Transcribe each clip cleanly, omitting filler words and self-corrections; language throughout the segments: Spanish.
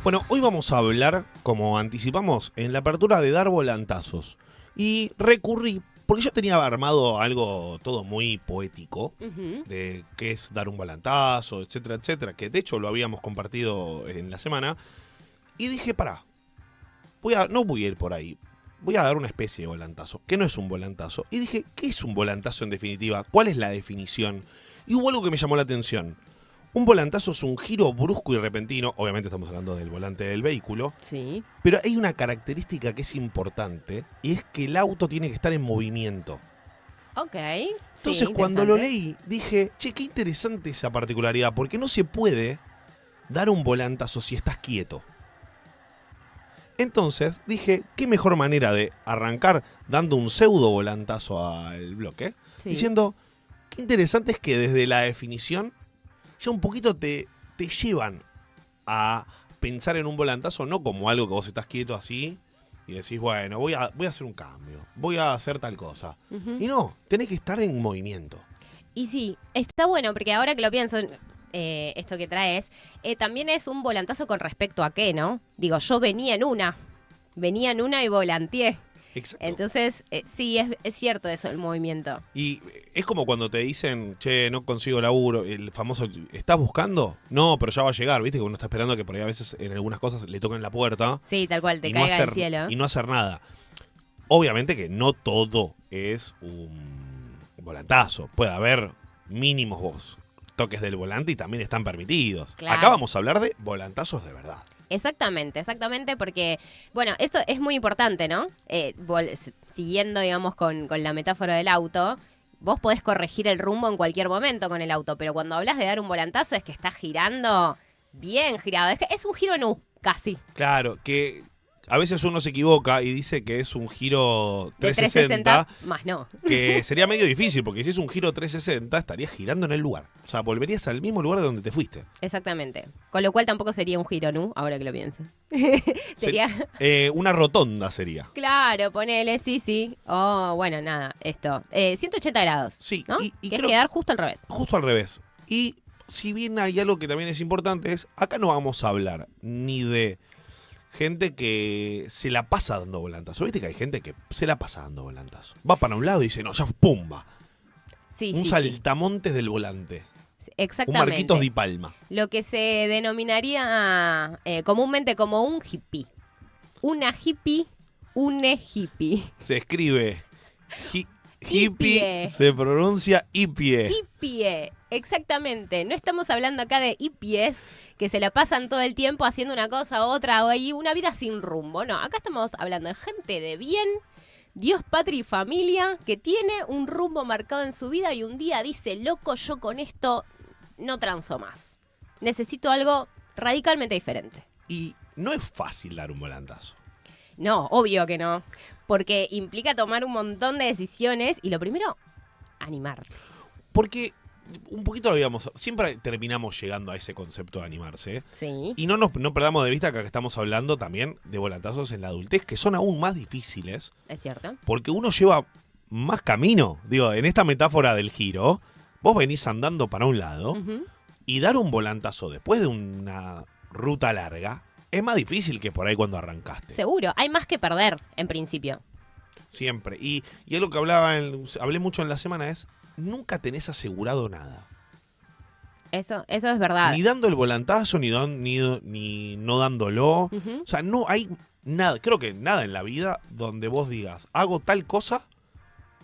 Bueno, hoy vamos a hablar, como anticipamos, en la apertura de dar volantazos. Y recurrí, porque yo tenía armado algo todo muy poético, de qué es dar un volantazo, etcétera, etcétera, que de hecho lo habíamos compartido en la semana. Y dije, pará, no voy a ir por ahí, voy a dar una especie de volantazo, que no es un volantazo. Y dije, ¿qué es un volantazo en definitiva? ¿Cuál es la definición? Y hubo algo que me llamó la atención. Un volantazo es un giro brusco y repentino, obviamente estamos hablando del volante del vehículo, Sí. pero hay una característica que es importante, y es que el auto tiene que estar en movimiento. Ok. Entonces sí, cuando lo interesante. leí, dije, che, qué interesante esa particularidad, porque no se puede dar un volantazo si estás quieto. Entonces dije, qué mejor manera de arrancar dando un pseudo volantazo al bloque, Sí. diciendo, qué interesante es que desde la definición ya un poquito te llevan a pensar en un volantazo no como algo que vos estás quieto así y decís, bueno, voy a hacer un cambio, voy a hacer tal cosa. Ujú. Y no, tenés que estar en movimiento. Y sí, está bueno, porque ahora que lo pienso, esto que traes, también es un volantazo con respecto a qué, ¿no? Digo, yo venía en una y volanteé. Exacto. Entonces, sí, es cierto eso, el movimiento. Y es como cuando te dicen, che, no consigo laburo, el famoso, ¿estás buscando? No, pero ya va a llegar, ¿viste? Que uno está esperando que por ahí a veces en algunas cosas le toquen la puerta Sí, tal cual, te y caiga del cielo. y no hacer nada. Obviamente que no todo es un volantazo. Puede haber mínimos toques del volante y también están permitidos. Claro. Acá vamos a hablar de volantazos de verdad. Exactamente, porque, bueno, esto es muy importante, ¿no? Siguiendo, digamos, con la metáfora del auto, vos podés corregir el rumbo en cualquier momento con el auto, pero cuando hablas de dar un volantazo es que estás girando bien girado. Es un giro en U, casi. Claro, que a veces uno se equivoca y dice que es un giro De 360, 360, más no. que sería medio difícil, porque si es un giro 360 estarías girando en el lugar. O sea, volverías al mismo lugar de donde te fuiste. Exactamente. Con lo cual tampoco sería un giro, ¿no? Ahora que lo pienso. Sería... Una rotonda sería. Claro, ponele, sí. Oh, bueno, nada, esto. 180 grados, Sí, ¿no? y Que es creo- quedar justo al revés. Justo al revés. Y si bien hay algo que también es importante, es acá no vamos a hablar ni de gente que se la pasa dando volantazos. ¿Viste que hay gente que se la pasa dando volantazos? Va para un lado y dice, no, ya pumba. Sí, Un sí. saltamontes del volante. Un Exactamente. Marquitos Di Palma. Lo que se denominaría comúnmente como un hippie. Una hippie, une hippie. Se escribe hippie, Hippie. se pronuncia hippie. Hippie, exactamente. No estamos hablando acá de hippies que se la pasan todo el tiempo haciendo una cosa u otra o ahí una vida sin rumbo. No, acá estamos hablando de gente de bien, Dios, patria y familia, que tiene un rumbo marcado en su vida y un día dice, loco, yo con esto no transo más. Necesito algo radicalmente diferente. Y no es fácil dar un volantazo. No, obvio que no. Porque implica tomar un montón de decisiones y lo primero, animarte. Porque un poquito lo habíamos... Siempre terminamos llegando a ese concepto de animarse. Sí. Y no perdamos de vista que acá estamos hablando también de volantazos en la adultez, que son aún más difíciles, Es cierto. porque uno lleva más camino. Digo, en esta metáfora del giro, vos venís andando para un lado Ujú. y dar un volantazo después de una ruta larga es más difícil que por ahí cuando arrancaste. Seguro, hay más que perder, en principio. Siempre. Y algo que hablé mucho en la semana es, nunca tenés asegurado nada. Eso es verdad. Ni dando el volantazo, ni no dándolo. Ujú. O sea, no hay nada, creo que nada en la vida donde vos digas, hago tal cosa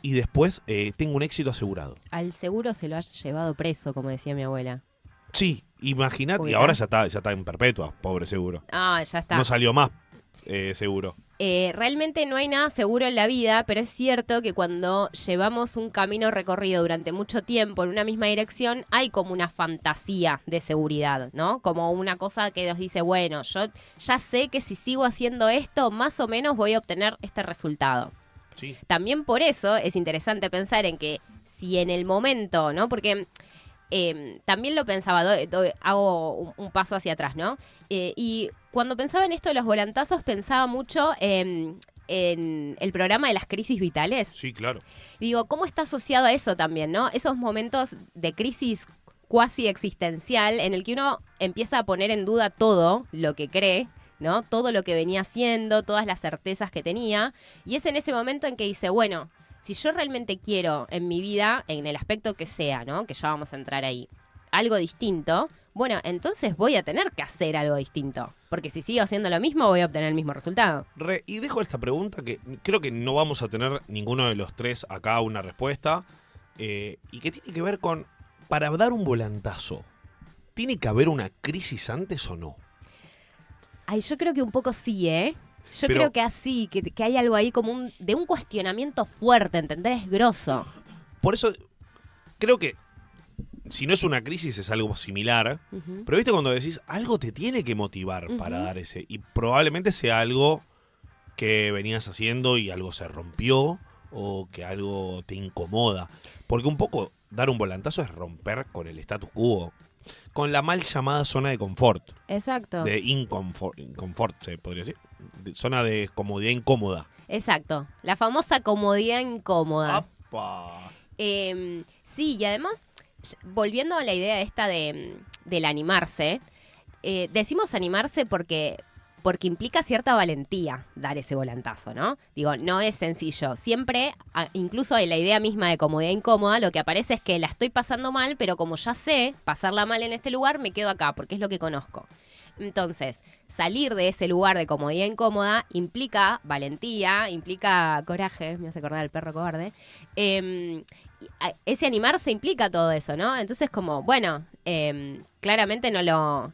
y después tengo un éxito asegurado. Al seguro se lo ha llevado preso, como decía mi abuela. Sí, imagínate, y ¿Ubicás? ahora ya está en perpetua, pobre seguro. Ah, ya está. No salió más seguro. Realmente no hay nada seguro en la vida, pero es cierto que cuando llevamos un camino recorrido durante mucho tiempo en una misma dirección, hay como una fantasía de seguridad, ¿no? Como una cosa que nos dice, bueno, yo ya sé que si sigo haciendo esto, más o menos voy a obtener este resultado. Sí. También por eso es interesante pensar en que si en el momento, ¿no? Porque también lo pensaba, hago un paso hacia atrás, ¿no? Y cuando pensaba en esto de los volantazos, pensaba mucho en el programa de las crisis vitales. Sí, claro. Y digo, ¿cómo está asociado a eso también, no? Esos momentos de crisis cuasi existencial en el que uno empieza a poner en duda todo lo que cree, ¿no? Todo lo que venía haciendo, todas las certezas que tenía. Y es en ese momento en que dice, bueno, si yo realmente quiero en mi vida, en el aspecto que sea, ¿no? Que ya vamos a entrar ahí, algo distinto, bueno, entonces voy a tener que hacer algo distinto. Porque si sigo haciendo lo mismo, voy a obtener el mismo resultado. Y dejo esta pregunta que creo que no vamos a tener ninguno de los tres acá una respuesta. Y que tiene que ver con, para dar un volantazo, ¿tiene que haber una crisis antes o no? Ay, yo creo que un poco sí, ¿eh? Yo Pero, creo que así, que hay algo ahí como de un cuestionamiento fuerte, ¿entendés? Grosso. por eso creo que si no es una crisis es algo similar. Uh-huh. Pero viste cuando decís, algo te tiene que motivar para dar ese. Y probablemente sea algo que venías haciendo y algo se rompió o que algo te incomoda. Porque un poco dar un volantazo es romper con el status quo. Con la mal llamada zona de confort. Exacto. De inconfort, se podría decir. Zona de comodidad incómoda. Exacto. La famosa comodidad incómoda. ¡Apa! Sí, y además, volviendo a la idea esta del animarse, decimos animarse porque implica cierta valentía dar ese volantazo, ¿no? Digo, no es sencillo. Siempre, incluso en la idea misma de comodidad incómoda, lo que aparece es que la estoy pasando mal, pero como ya sé pasarla mal en este lugar, me quedo acá, porque es lo que conozco. Entonces, salir de ese lugar de comodidad incómoda implica valentía, implica coraje, me hace acordar del perro cobarde. Ese animarse implica todo eso, ¿no? Entonces, como, bueno, claramente no lo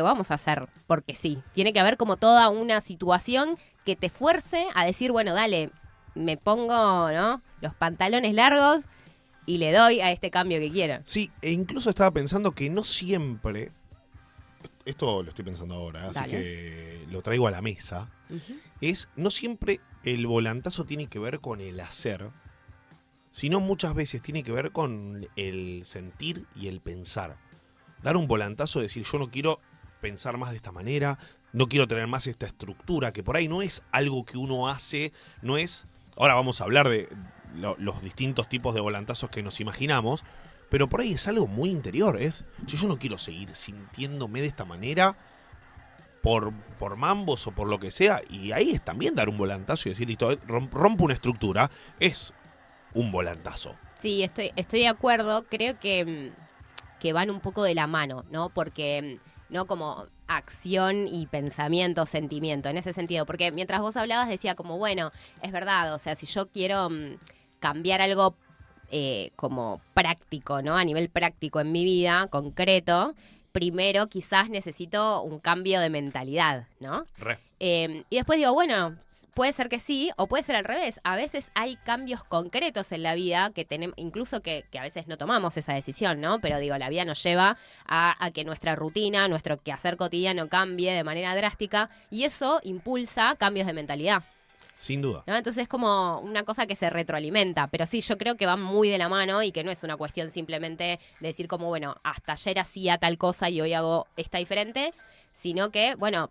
vamos a hacer porque sí. Tiene que haber como toda una situación que te fuerce a decir, bueno, dale, me pongo, ¿no?, los pantalones largos y le doy a este cambio que quiero. Sí, e incluso estaba pensando que no siempre, esto lo estoy pensando ahora, así Dale. que lo traigo a la mesa, no siempre el volantazo tiene que ver con el hacer, sino muchas veces tiene que ver con el sentir y el pensar. Dar un volantazo, decir yo no quiero pensar más de esta manera, no quiero tener más esta estructura, que por ahí no es algo que uno hace, no es... Ahora vamos a hablar de los distintos tipos de volantazos que nos imaginamos, pero por ahí es algo muy interior, es yo no quiero seguir sintiéndome de esta manera por mambos o por lo que sea, y ahí es también dar un volantazo y decir, listo, rompo una estructura, es un volantazo. Sí, estoy de acuerdo, creo que van un poco de la mano, ¿no? Porque no como acción y pensamiento, sentimiento, en ese sentido. Porque mientras vos hablabas decía como, bueno, es verdad, o sea, si yo quiero cambiar algo como práctico, ¿no? A nivel práctico en mi vida, concreto, primero quizás necesito un cambio de mentalidad, ¿no? Y después digo, bueno, puede ser que sí, o puede ser al revés. A veces hay cambios concretos en la vida que tenemos, incluso que a veces no tomamos esa decisión, ¿no? Pero digo, la vida nos lleva a que nuestra rutina, nuestro quehacer cotidiano cambie de manera drástica y eso impulsa cambios de mentalidad. Sin duda. ¿No? Entonces es como una cosa que se retroalimenta. Pero sí, yo creo que van muy de la mano y que no es una cuestión simplemente de decir como, bueno, hasta ayer hacía tal cosa y hoy hago esta diferente, sino que, bueno,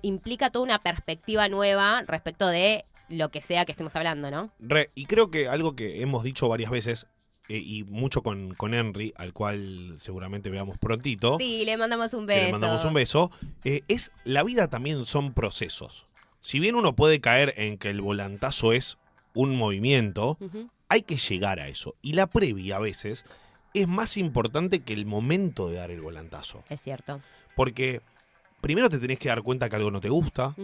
implica toda una perspectiva nueva respecto de lo que sea que estemos hablando, ¿no? Y creo que algo que hemos dicho varias veces, y mucho con Henry, al cual seguramente veamos prontito. Sí, le mandamos un que beso. le mandamos un beso. Es la vida también son procesos. Si bien uno puede caer en que el volantazo es un movimiento, hay que llegar a eso. Y la previa a veces es más importante que el momento de dar el volantazo. Es cierto. Porque primero te tenés que dar cuenta que algo no te gusta.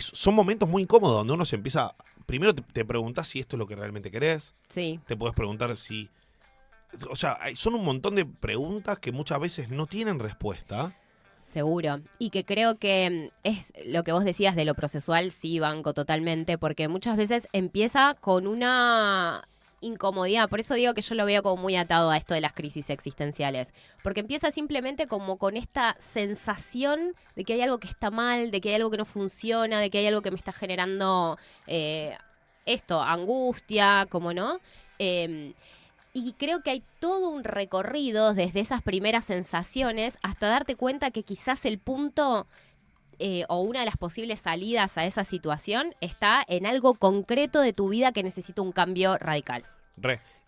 Son momentos muy incómodos donde uno se empieza... Primero te preguntás si esto es lo que realmente querés. Sí. Te podés preguntar si... O sea, son un montón de preguntas que muchas veces no tienen respuesta. Seguro. Y que creo que es lo que vos decías de lo procesual, sí, banco totalmente, porque muchas veces empieza con una incomodidad. Por eso digo que yo lo veo como muy atado a esto de las crisis existenciales. Porque empieza simplemente como con esta sensación de que hay algo que está mal, de que hay algo que no funciona, de que hay algo que me está generando angustia, como no. Y creo que hay todo un recorrido desde esas primeras sensaciones hasta darte cuenta que quizás el punto o una de las posibles salidas a esa situación está en algo concreto de tu vida que necesita un cambio radical.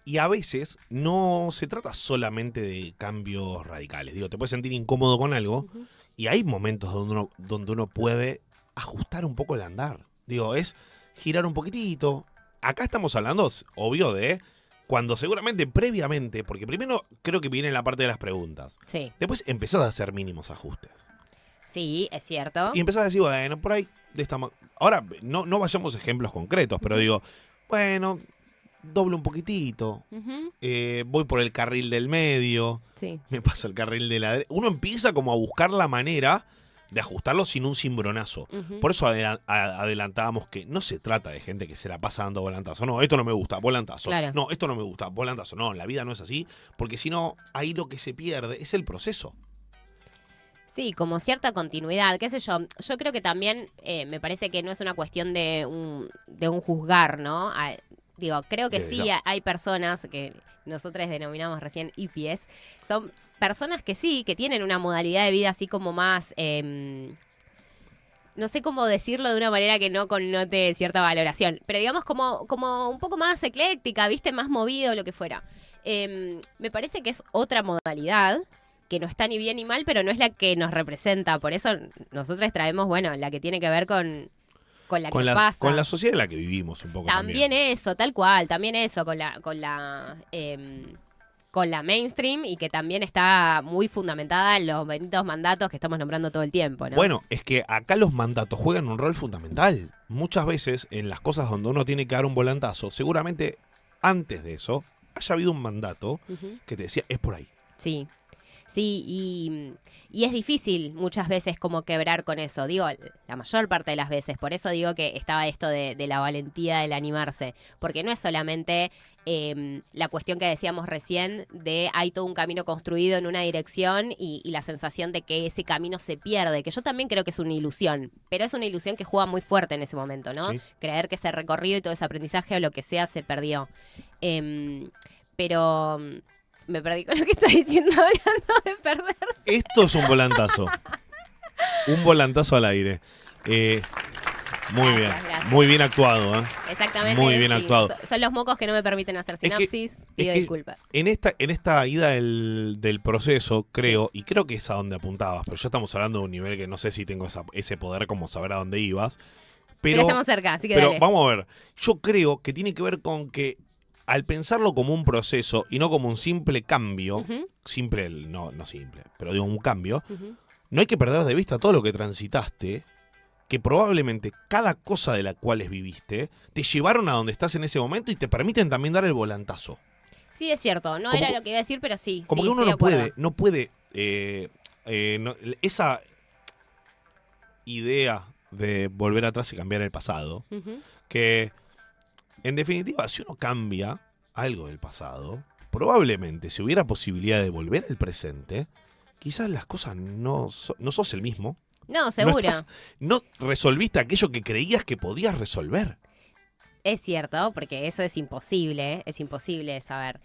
Y a veces no se trata solamente de cambios radicales. Digo, te puedes sentir incómodo con algo y hay momentos donde uno puede ajustar un poco el andar. Digo, es girar un poquitito. Acá estamos hablando, obvio, de cuando seguramente previamente, porque primero creo que viene la parte de las preguntas. Sí. Después empezás a hacer mínimos ajustes. Sí, es cierto. Y empezás a decir, bueno, por ahí de esta ahora no vayamos a ejemplos concretos, pero digo, bueno, doblo un poquitito, voy por el carril del medio, me paso el carril de la derecha. Uno empieza como a buscar la manera de ajustarlo sin un cimbronazo. Por eso adelantábamos que no se trata de gente que se la pasa dando volantazo. No, esto no me gusta, volantazo. Claro. No, esto no me gusta, volantazo. No, la vida no es así, porque si no, ahí lo que se pierde es el proceso. Sí, como cierta continuidad, qué sé yo. Yo creo que también me parece que no es una cuestión de un juzgar, ¿no? Digo, creo que sí hay personas que nosotros denominamos recién hippies, son personas que sí, que tienen una modalidad de vida así como más, no sé cómo decirlo de una manera que no connote cierta valoración, pero digamos como un poco más ecléctica, ¿viste? Más movido, lo que fuera. Me parece que es otra modalidad que no está ni bien ni mal, pero no es la que nos representa. Por eso nosotros traemos, bueno, la que tiene que ver con la que pasa. Con la sociedad en la que vivimos un poco también. Eso, tal cual, también eso, con la mainstream y que también está muy fundamentada en los benditos mandatos que estamos nombrando todo el tiempo, ¿no? Bueno, es que acá los mandatos juegan un rol fundamental. Muchas veces en las cosas donde uno tiene que dar un volantazo, seguramente antes de eso haya habido un mandato que te decía, es por ahí. Sí. Sí, y es difícil muchas veces como quebrar con eso, digo, la mayor parte de las veces, por eso digo que estaba esto de la valentía del animarse, porque no es solamente la cuestión que decíamos recién de hay todo un camino construido en una dirección y la sensación de que ese camino se pierde, que yo también creo que es una ilusión, pero es una ilusión que juega muy fuerte en ese momento, ¿no? Sí. Creer que ese recorrido y todo ese aprendizaje o lo que sea se perdió. Pero... me perdí con lo que estás diciendo hablando de perderse. Esto es un volantazo. Un volantazo al aire. Muy bien actuado. Exactamente. Muy bien actuado. Son los mocos que no me permiten hacer sinapsis. Pido disculpas. En esta ida del proceso, creo, y creo que es a donde apuntabas, pero ya estamos hablando de un nivel que no sé si tengo ese poder como saber a dónde ibas. Pero estamos cerca, así que pero dale. Vamos a ver. Yo creo que tiene que ver con que al pensarlo como un proceso y no como un simple cambio, simple, no simple, pero digo un cambio, no hay que perder de vista todo lo que transitaste, que probablemente cada cosa de la cual viviste te llevaron a donde estás en ese momento y te permiten también dar el volantazo. Sí, es cierto, no era lo que iba a decir, pero sí. Como sí, que uno no puede esa idea de volver atrás y cambiar el pasado, que... en definitiva, si uno cambia algo del pasado, probablemente si hubiera posibilidad de volver al presente, quizás las cosas no sos el mismo. No, seguro. No resolviste aquello que creías que podías resolver. Es cierto, porque eso es imposible saber.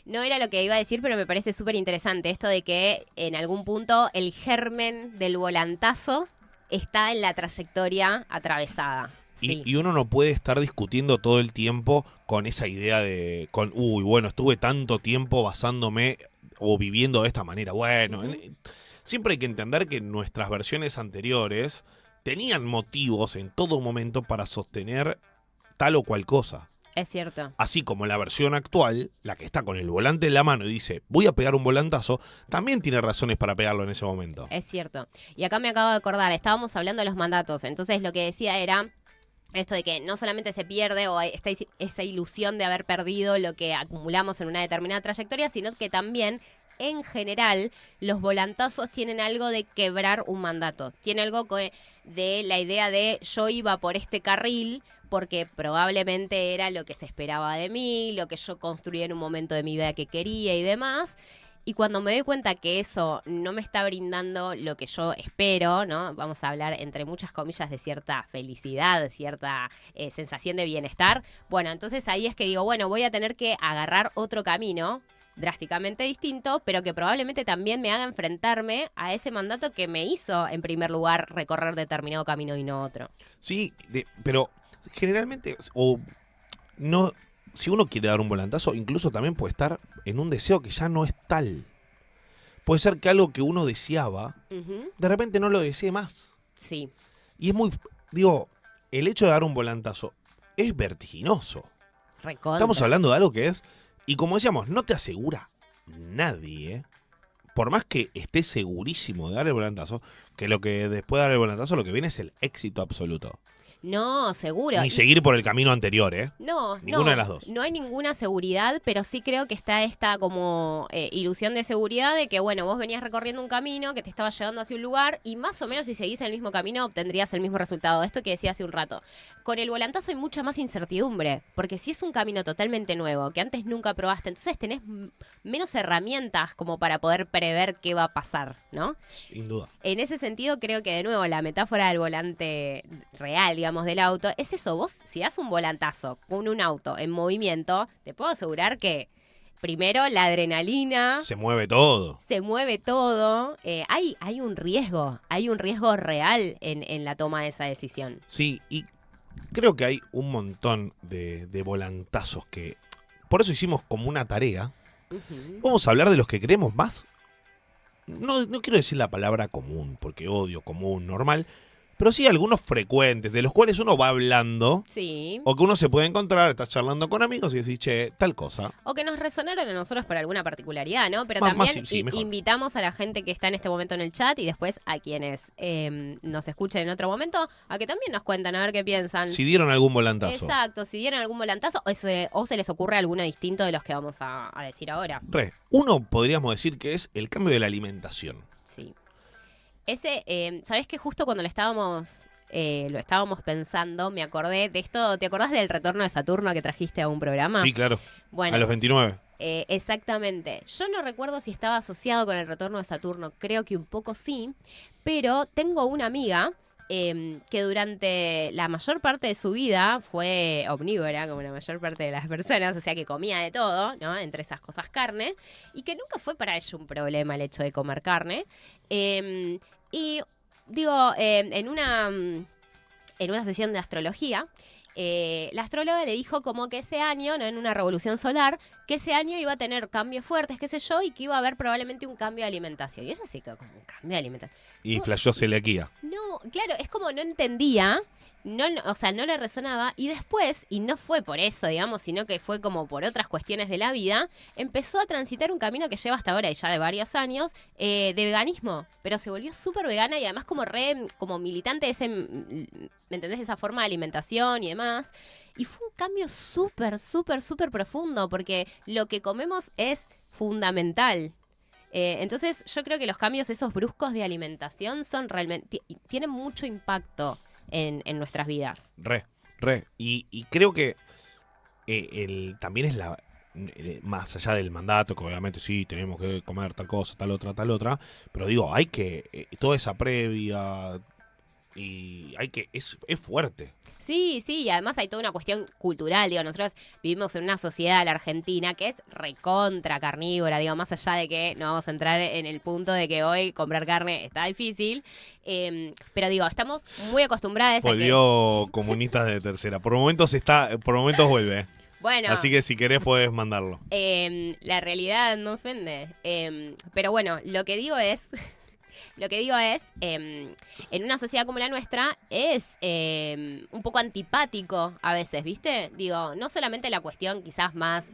No era lo que iba a decir, pero me parece súper interesante esto de que en algún punto el germen del volantazo está en la trayectoria atravesada. Sí. Y uno no puede estar discutiendo todo el tiempo con esa idea de, bueno, estuve tanto tiempo basándome o viviendo de esta manera. Bueno, siempre hay que entender que nuestras versiones anteriores tenían motivos en todo momento para sostener tal o cual cosa. Es cierto. Así como la versión actual, la que está con el volante en la mano y dice, voy a pegar un volantazo, también tiene razones para pegarlo en ese momento. Es cierto. Y acá me acabo de acordar, estábamos hablando de los mandatos, entonces lo que decía era... esto de que no solamente se pierde o está esa ilusión de haber perdido lo que acumulamos en una determinada trayectoria, sino que también, en general, los volantazos tienen algo de quebrar un mandato. Tiene algo de la idea de yo iba por este carril porque probablemente era lo que se esperaba de mí, lo que yo construí en un momento de mi vida que quería y demás. Y cuando me doy cuenta que eso no me está brindando lo que yo espero, ¿no? Vamos a hablar entre muchas comillas de cierta felicidad, de cierta sensación de bienestar. Bueno, entonces ahí es que digo, bueno, voy a tener que agarrar otro camino drásticamente distinto, pero que probablemente también me haga enfrentarme a ese mandato que me hizo, en primer lugar, recorrer determinado camino y no otro. Sí, pero generalmente, si uno quiere dar un volantazo, incluso también puede estar en un deseo que ya no es tal. Puede ser que algo que uno deseaba, de repente no lo desee más. Sí. Y es muy, digo, el hecho de dar un volantazo es vertiginoso. Recontra. Estamos hablando de algo que es, y como decíamos, no te asegura nadie, por más que estés segurísimo de dar el volantazo, que lo que después de dar el volantazo lo que viene es el éxito absoluto. No, seguro. Ni seguir por el camino anterior, ¿eh? No, Ninguna de las dos. No hay ninguna seguridad, pero sí creo que está esta como ilusión de seguridad de que, bueno, vos venías recorriendo un camino que te estaba llevando hacia un lugar y más o menos si seguís el mismo camino obtendrías el mismo resultado. Esto que decía hace un rato. Con el volantazo hay mucha más incertidumbre, porque si es un camino totalmente nuevo, que antes nunca probaste, entonces tenés menos herramientas como para poder prever qué va a pasar, ¿no? Sin duda. En ese sentido, creo que de nuevo la metáfora del volante real, digamos, del auto, es eso. Vos, si das un volantazo con un auto en movimiento, te puedo asegurar que primero la adrenalina Se mueve todo. se mueve todo. Hay un riesgo real en la toma de esa decisión. Sí, y creo que hay un montón de volantazos que... Por eso hicimos como una tarea. Vamos a hablar de los que creemos más. No quiero decir la palabra común, porque odio común, normal. Pero sí algunos frecuentes, de los cuales uno va hablando. Sí. O que uno se puede encontrar, estás charlando con amigos y decís, che, tal cosa. O que nos resonaron a nosotros por alguna particularidad, ¿no? Pero Más también sí, mejor. invitamos a la gente que está en este momento en el chat y después a quienes nos escuchen en otro momento a que también nos cuentan a ver qué piensan. Si dieron algún volantazo. Exacto, si dieron algún volantazo o se les ocurre alguno distinto de los que vamos a decir ahora. Uno podríamos decir que es el cambio de la alimentación. Sí. ¿Sabés que justo cuando lo estábamos pensando, me acordé de esto? ¿Te acordás del retorno de Saturno que trajiste a un programa? Sí, claro. Bueno, A los 29. Exactamente. Yo no recuerdo si estaba asociado con el retorno de Saturno, creo que un poco sí, pero tengo una amiga que durante la mayor parte de su vida fue omnívora, como la mayor parte de las personas, o sea que comía de todo, ¿no? Entre esas cosas carne, y que nunca fue para ella un problema el hecho de comer carne. Y digo, en una sesión de astrología, la astróloga le dijo como que ese año, ¿no? En una revolución solar, que ese año iba a tener cambios fuertes, qué sé yo, y que iba a haber probablemente un cambio de alimentación. Y ella se quedó como un cambio de alimentación. Y flasheó celiaquía. No, claro, es como no entendía, o sea, no le resonaba. Y después, y no fue por eso, digamos, sino que fue como por otras cuestiones de la vida, empezó a transitar un camino que lleva hasta ahora, y ya de varios años, de veganismo. Pero se volvió súper vegana y además como militante de ese, ¿me entendés? De esa forma de alimentación y demás. Y fue un cambio súper, súper, súper profundo, porque lo que comemos es fundamental. Entonces yo creo que los cambios esos bruscos de alimentación son realmente tienen mucho impacto en nuestras vidas. Y creo que también es más allá del mandato, que obviamente sí, tenemos que comer tal cosa, tal otra, pero digo, hay que, toda esa previa, y es fuerte. Sí, y además hay toda una cuestión cultural, digo, nosotros vivimos en una sociedad, la Argentina, que es recontra carnívora, digo, más allá de que no vamos a entrar en el punto de que hoy comprar carne está difícil, pero digo, estamos muy acostumbradas a que... Volvió comunistas de tercera, por momentos vuelve. Bueno, así que si querés podés mandarlo. La realidad no ofende, pero bueno, lo que digo es... en una sociedad como la nuestra, es un poco antipático a veces, ¿viste? Digo, no solamente la cuestión quizás más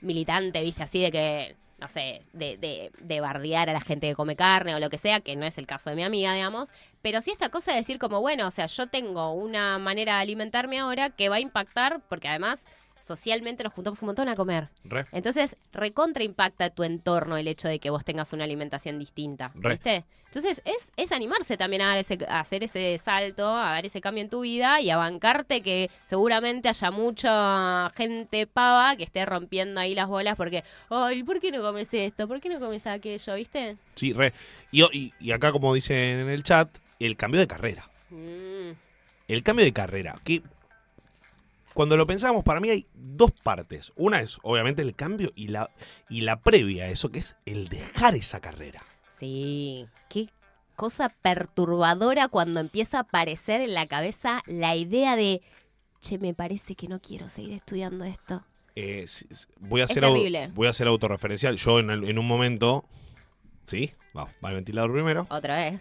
militante, ¿viste? Así de que, no sé, de bardear a la gente que come carne o lo que sea, que no es el caso de mi amiga, digamos, pero sí esta cosa de decir como, bueno, o sea, yo tengo una manera de alimentarme ahora que va a impactar, porque además... socialmente nos juntamos un montón a comer. Entonces, recontra impacta tu entorno el hecho de que vos tengas una alimentación distinta, ¿viste? Entonces, es animarse también a hacer ese salto, a dar ese cambio en tu vida y a bancarte que seguramente haya mucha gente pava que esté rompiendo ahí las bolas porque, ay, ¿por qué no comes esto? ¿Por qué no comes aquello? ¿Viste? Sí, y acá, como dicen en el chat, el cambio de carrera. El cambio de carrera, que... Cuando lo pensamos, para mí hay dos partes. Una es, obviamente, el cambio y la previa a eso, que es el dejar esa carrera. Sí, qué cosa perturbadora cuando empieza a aparecer en la cabeza la idea de che, me parece que no quiero seguir estudiando esto. Voy a ser autorreferencial. Yo en un momento... ¿Sí? Va el ventilador primero. Otra vez.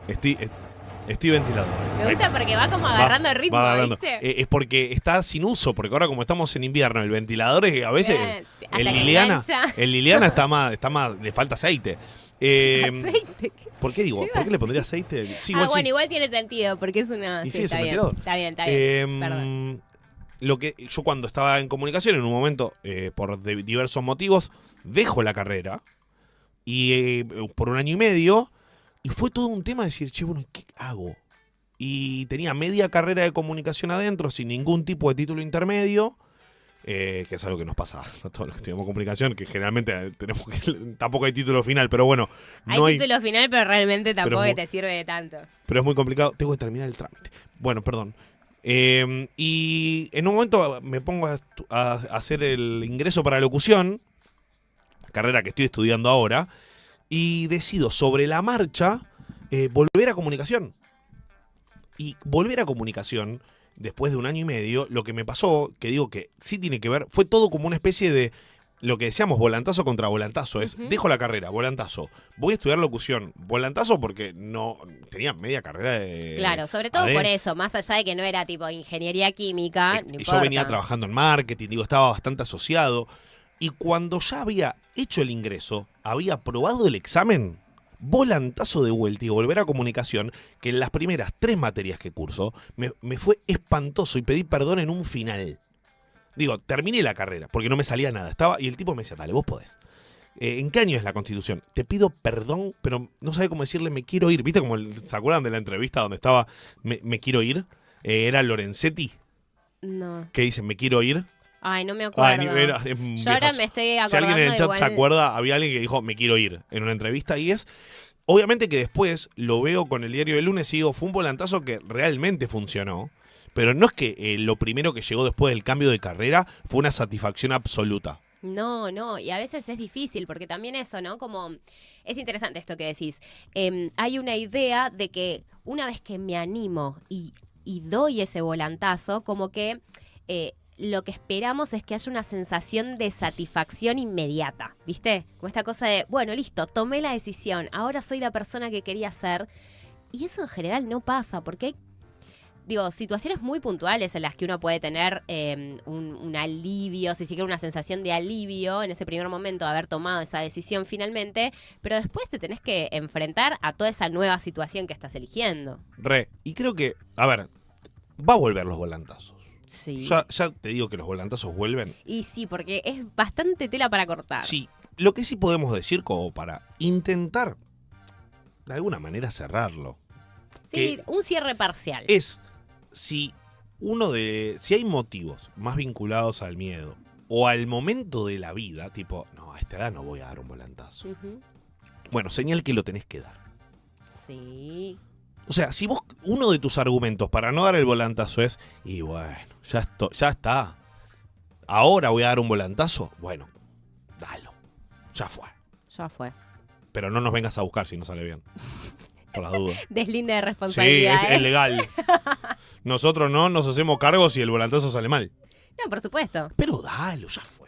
Estoy ventilado. Me gusta porque va como agarrando el ritmo, ¿viste? Es porque está sin uso, porque ahora como estamos en invierno, el ventilador es a veces... Bien, el Liliana está más, le falta aceite. ¿Aceite? ¿Por qué digo? ¿Por qué le pondría aceite? Sí, igual tiene sentido, porque es una... Y sí, es un bien, ventilador. Está bien. Perdón. Lo que yo cuando estaba en comunicación, en un momento, por diversos motivos, dejo la carrera y por 1 año y medio, y fue todo un tema de decir, che, bueno, ¿qué hago? Y tenía media carrera de comunicación adentro, sin ningún tipo de título intermedio, que es algo que nos pasa a todos los que estudiamos comunicación, que generalmente tampoco hay título final, pero bueno. Hay título final, pero realmente tampoco te sirve de tanto. Pero es muy complicado, tengo que terminar el trámite. Bueno, perdón. Y en un momento me pongo a hacer el ingreso para locución, carrera que estoy estudiando ahora, y decido sobre la marcha volver a comunicación. Y volver a comunicación, después de 1 año y medio, lo que me pasó, que digo que sí tiene que ver, fue todo como una especie de lo que decíamos, volantazo contra volantazo. Es, dejo la carrera, volantazo. Voy a estudiar locución, volantazo porque no tenía media carrera de... Claro, sobre todo por eso, más allá de que no era tipo ingeniería química, no yo venía trabajando en marketing, digo, estaba bastante asociado. Y cuando ya había hecho el ingreso, había aprobado el examen, volantazo de vuelta y volver a comunicación, que en las primeras 3 materias que curso me fue espantoso y pedí perdón en un final. Digo, terminé la carrera, porque no me salía nada. Y el tipo me decía, dale, vos podés. ¿En qué año es la Constitución? Te pido perdón, pero no sabía cómo decirle me quiero ir. ¿Viste como se acuerdan de la entrevista donde estaba me quiero ir? Era Lorenzetti. No. Que dice me quiero ir. Ay, no me acuerdo. Yo ahora me estoy acordando. Si alguien en el chat se acuerda, había alguien que dijo me quiero ir en una entrevista y es... Obviamente que después lo veo con el diario del lunes y digo, fue un volantazo que realmente funcionó. Pero no es que lo primero que llegó después del cambio de carrera fue una satisfacción absoluta. No, y a veces es difícil, porque también eso, ¿no? Como, es interesante esto que decís. Hay una idea de que una vez que me animo y doy ese volantazo, como que lo que esperamos es que haya una sensación de satisfacción inmediata, ¿viste? Como esta cosa de, bueno, listo, tomé la decisión, ahora soy la persona que quería ser. Y eso en general no pasa, porque hay situaciones muy puntuales en las que uno puede tener un alivio, si siquiera una sensación de alivio en ese primer momento de haber tomado esa decisión finalmente, pero después te tenés que enfrentar a toda esa nueva situación que estás eligiendo. Y creo que, a ver, va a volver los volantazos. Sí. Ya te digo que los volantazos vuelven. Y sí, porque es bastante tela para cortar. Sí, lo que sí podemos decir como para intentar de alguna manera cerrarlo. Sí, un cierre parcial. Es si hay motivos más vinculados al miedo o al momento de la vida, tipo, no, a esta edad no voy a dar un volantazo. Bueno, señal que lo tenés que dar. Sí. O sea, si vos, uno de tus argumentos para no dar el volantazo es, y bueno, ya está. Ahora voy a dar un volantazo. Bueno, dalo. Ya fue. Pero no nos vengas a buscar si no sale bien. Por las dudas. Deslinde de responsabilidad. Sí, es legal. Nosotros no nos hacemos cargo si el volantazo sale mal. No, por supuesto. Pero dalo, ya fue.